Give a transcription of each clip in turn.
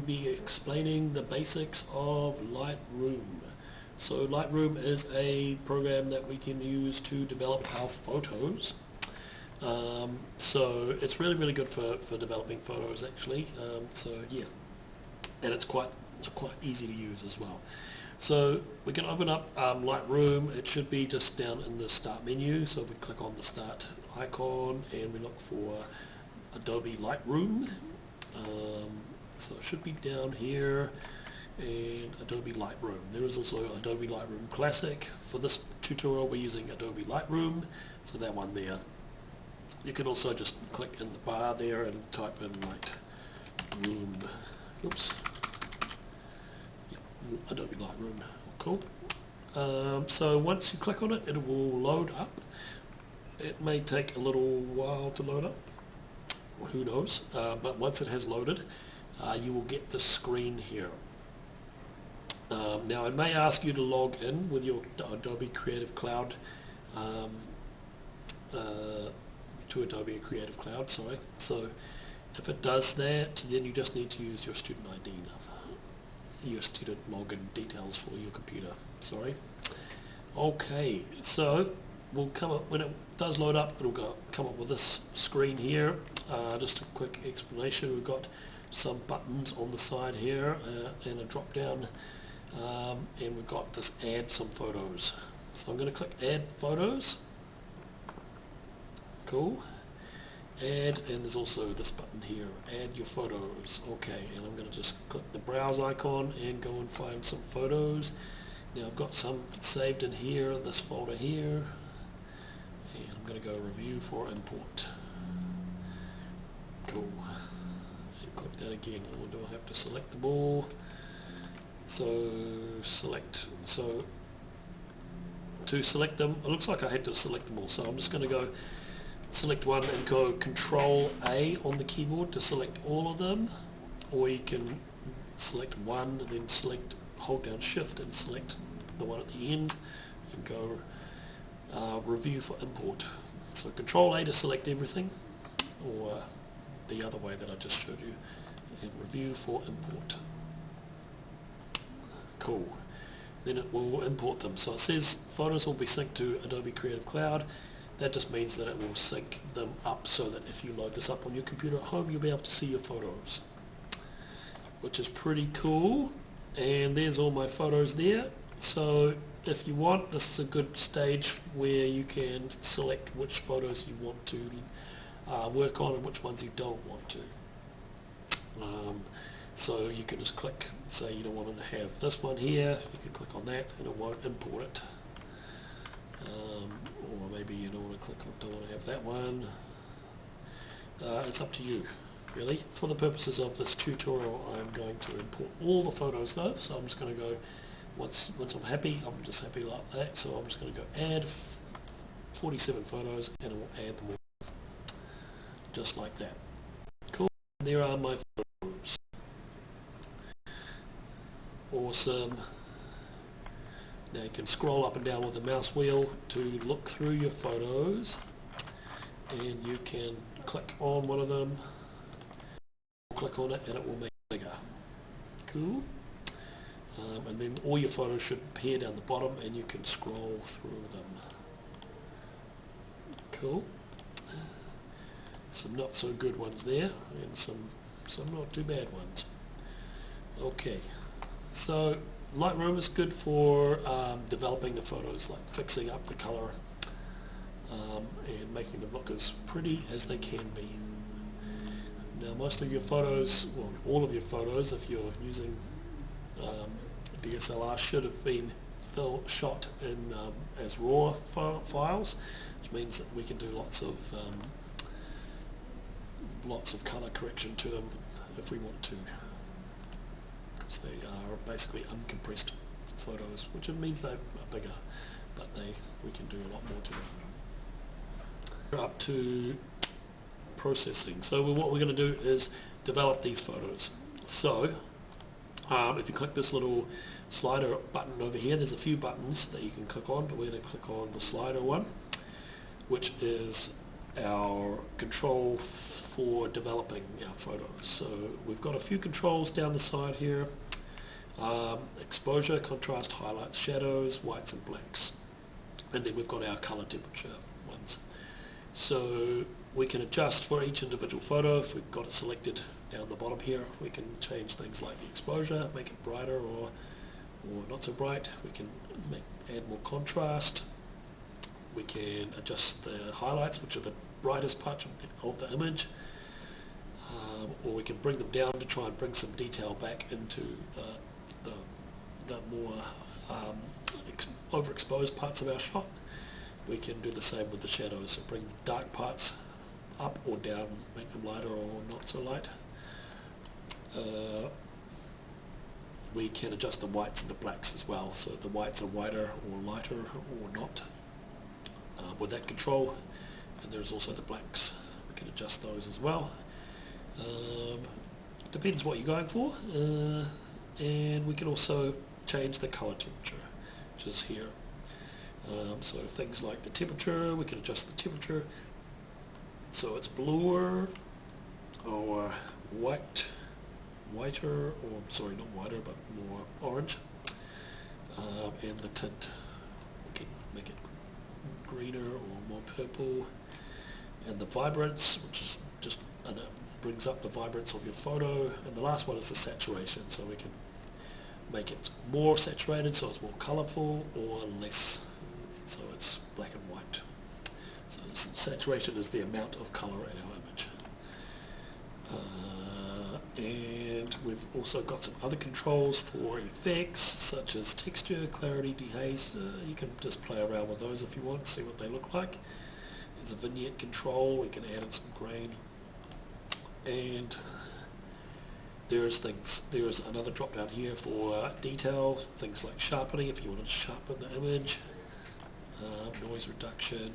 be explaining the basics of Lightroom. So Lightroom is a program that we can use to develop our photos. So it's really good for developing photos actually. So yeah, and it's quite easy to use as well. So we can open up Lightroom. It should be just down in the Start menu. So if we click on the Start icon and we look for Adobe Lightroom, so it should be down here, and Adobe Lightroom. There is also Adobe Lightroom Classic. For this tutorial we're using Adobe Lightroom, so that one there. You can also just click in the bar there and type in Lightroom. Oops. Adobe Lightroom. Cool. So once you click on it, it will load up. It may take a little while to load up. Who knows? But once it has loaded, you will get this screen here. Now it may ask you to log in with your Adobe Creative Cloud to Adobe Creative Cloud, sorry. So if it does that, then you just need to use your student ID now, your student login details for your computer. Sorry. Okay, so we'll come up when it does load up. It'll come up with this screen here. Just a quick explanation. We've got some buttons on the side here and a drop down, and we've got this add some photos. So I'm going to click add photos. Cool. Add, and there's also this button here, add your photos. Okay, and I'm going to just click the browse icon and go and find some photos. Now I've got some saved in here, this folder here, and I'm going to go review for import. Cool. And click that again. Or do I have to select them all? So select. So to select them, it looks like I had to select them all. So I'm just going to go select one and go Control A on the keyboard to select all of them, or you can select one and then hold down Shift and select the one at the end and go review for import. So Control A to select everything, or the other way that I just showed you, and review for import. Cool. Then it will import them. So it says photos will be synced to Adobe Creative Cloud. That just means that it will sync them up so that if you load this up on your computer at home, you'll be able to see your photos, which is pretty cool. And there's all my photos there. So if you want, this is a good stage where you can select which photos you want to work on and which ones you don't want to. So you can just click, say you don't want to have this one here, you can click on that and it won't import it. Or maybe you don't want to have that one. It's up to you, really. For the purposes of this tutorial, I'm going to import all the photos though, so I'm just going to go, once I'm happy, I'm just happy like that, so I'm just going to go add 47 photos and it will add them all, just like that. Cool, there are my photos. Awesome. Now you can scroll up and down with the mouse wheel to look through your photos, and you can click on one of them, click on it and it will make it bigger. Cool. And then all your photos should appear down the bottom and you can scroll through them. Cool. Some not so good ones there and some not too bad ones. Okay, so Lightroom is good for developing the photos, like fixing up the color and making them look as pretty as they can be. Now most of your photos, well all of your photos, if you're using DSLR, should have been shot in as RAW files, which means that we can do lots of color correction to them if we want to. They are basically uncompressed photos, which means they are bigger, but we can do a lot more to them. We're up to processing. So what we're going to do is develop these photos. So if you click this little slider button over here, there's a few buttons that you can click on, but we're going to click on the slider one, which is our control for developing our photos. So we've got a few controls down the side here. Exposure, contrast, highlights, shadows, whites and blacks. And then we've got our color temperature ones. So we can adjust for each individual photo. If we've got it selected down the bottom here, we can change things like the exposure, make it brighter or not so bright. We can add more contrast. We can adjust the highlights, which are the brightest parts of the image, or we can bring them down to try and bring some detail back into the more overexposed parts of our shot. We can do the same with the shadows, so bring the dark parts up or down, make them lighter or not so light. We can adjust the whites and the blacks as well, so the whites are whiter or lighter or not with that control. And there's also the blacks, we can adjust those as well. Depends what you're going for. And we can also change the color temperature, which is here. So things like the temperature, we can adjust the temperature so it's bluer or whiter, or sorry, not whiter, but more orange. And the tint, we can make it greener or more purple. And the vibrance, which is just brings up the vibrance of your photo. And the last one is the saturation, so we can make it more saturated so it's more colorful, or less so it's black and white. So saturation is the amount of color in our image. And we've also got some other controls for effects, such as texture, clarity, dehaze. You can just play around with those if you want, see what they look like. There's a vignette control, we can add in some grain. And there's another drop down here for detail, things like sharpening, if you want to sharpen the image, noise reduction.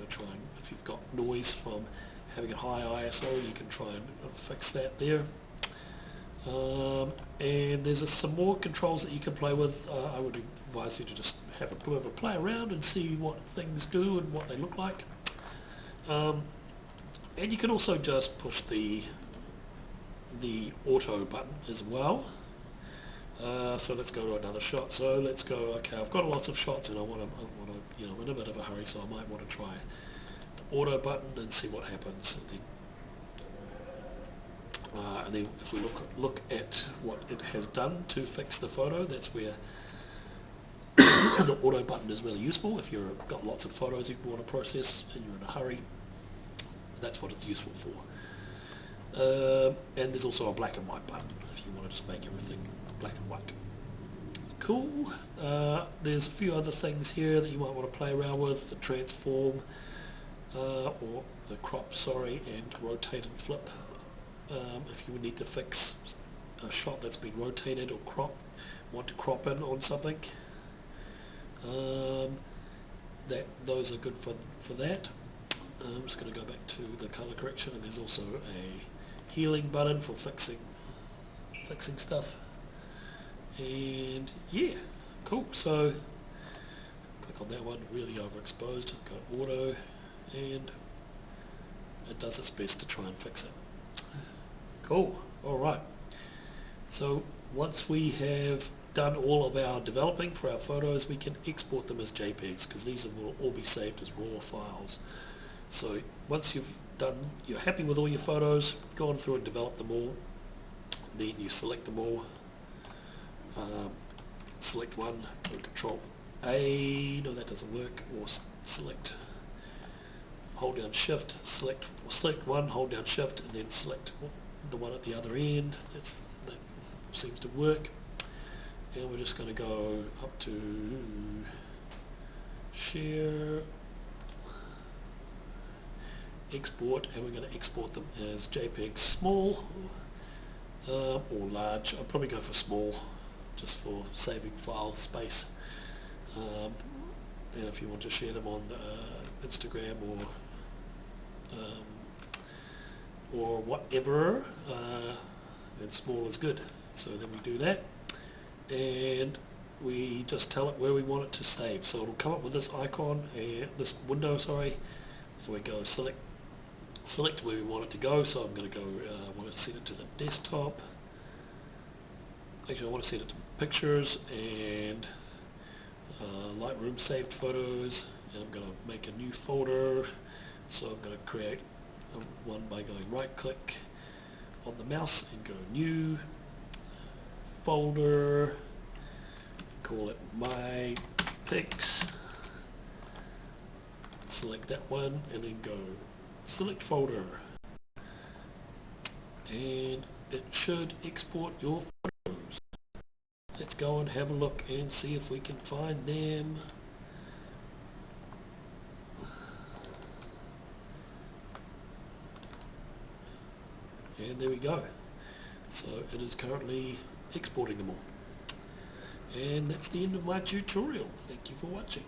If you've got noise from having a high ISO, you can try and fix that there. And there's some more controls that you can play with. I would advise you to just have a bit of a play around and see what things do and what they look like. And you can also just push the auto button as well. So let's go to another shot. So let's go, okay, I've got lots of shots and I want to, I'm in a bit of a hurry, so I might want to try the auto button and see what happens. And then if we look at what it has done to fix the photo, that's where the auto button is really useful. If you've got lots of photos you want to process and you're in a hurry, that's what it's useful for. And there's also a black and white button if you want to just make everything black and white. Cool. There's a few other things here that you might want to play around with: the transform, or the crop, and rotate and flip. If you would need to fix a shot that's been rotated or want to crop in on something, those are good for that. I'm just going to go back to the color correction, and there's also a healing button for fixing stuff. And yeah, cool. So click on that one, really overexposed, go auto, and it does its best to try and fix it. Cool. Alright, so once we have done all of our developing for our photos, we can export them as JPEGs, because these will all be saved as raw files. So once you're happy with all your photos, go on through and develop them all. Then you select them all, select one, go Control A, no that doesn't work, or select, hold down Shift, select one, hold down Shift, and then select the one at the other end. That seems to work. And we're just going to go up to Share, Export, and we're going to export them as JPEG small or large. I'll probably go for small, just for saving file space. And if you want to share them on Instagram or whatever, then small is good. So then we do that, and we just tell it where we want it to save. So it'll come up with this icon, this window, Here we go, select where we want it to go. So I'm going to go, I want to set it to the desktop. Actually, I want to set it to pictures and Lightroom saved photos, and I'm going to make a new folder. So I'm going to create one by going right click on the mouse and go new folder, call it my pics, select that one and then go select folder, and it should export your photos. Let's go and have a look and see if we can find them. And there we go. So it is currently exporting them all. And that's the end of my tutorial. Thank you for watching.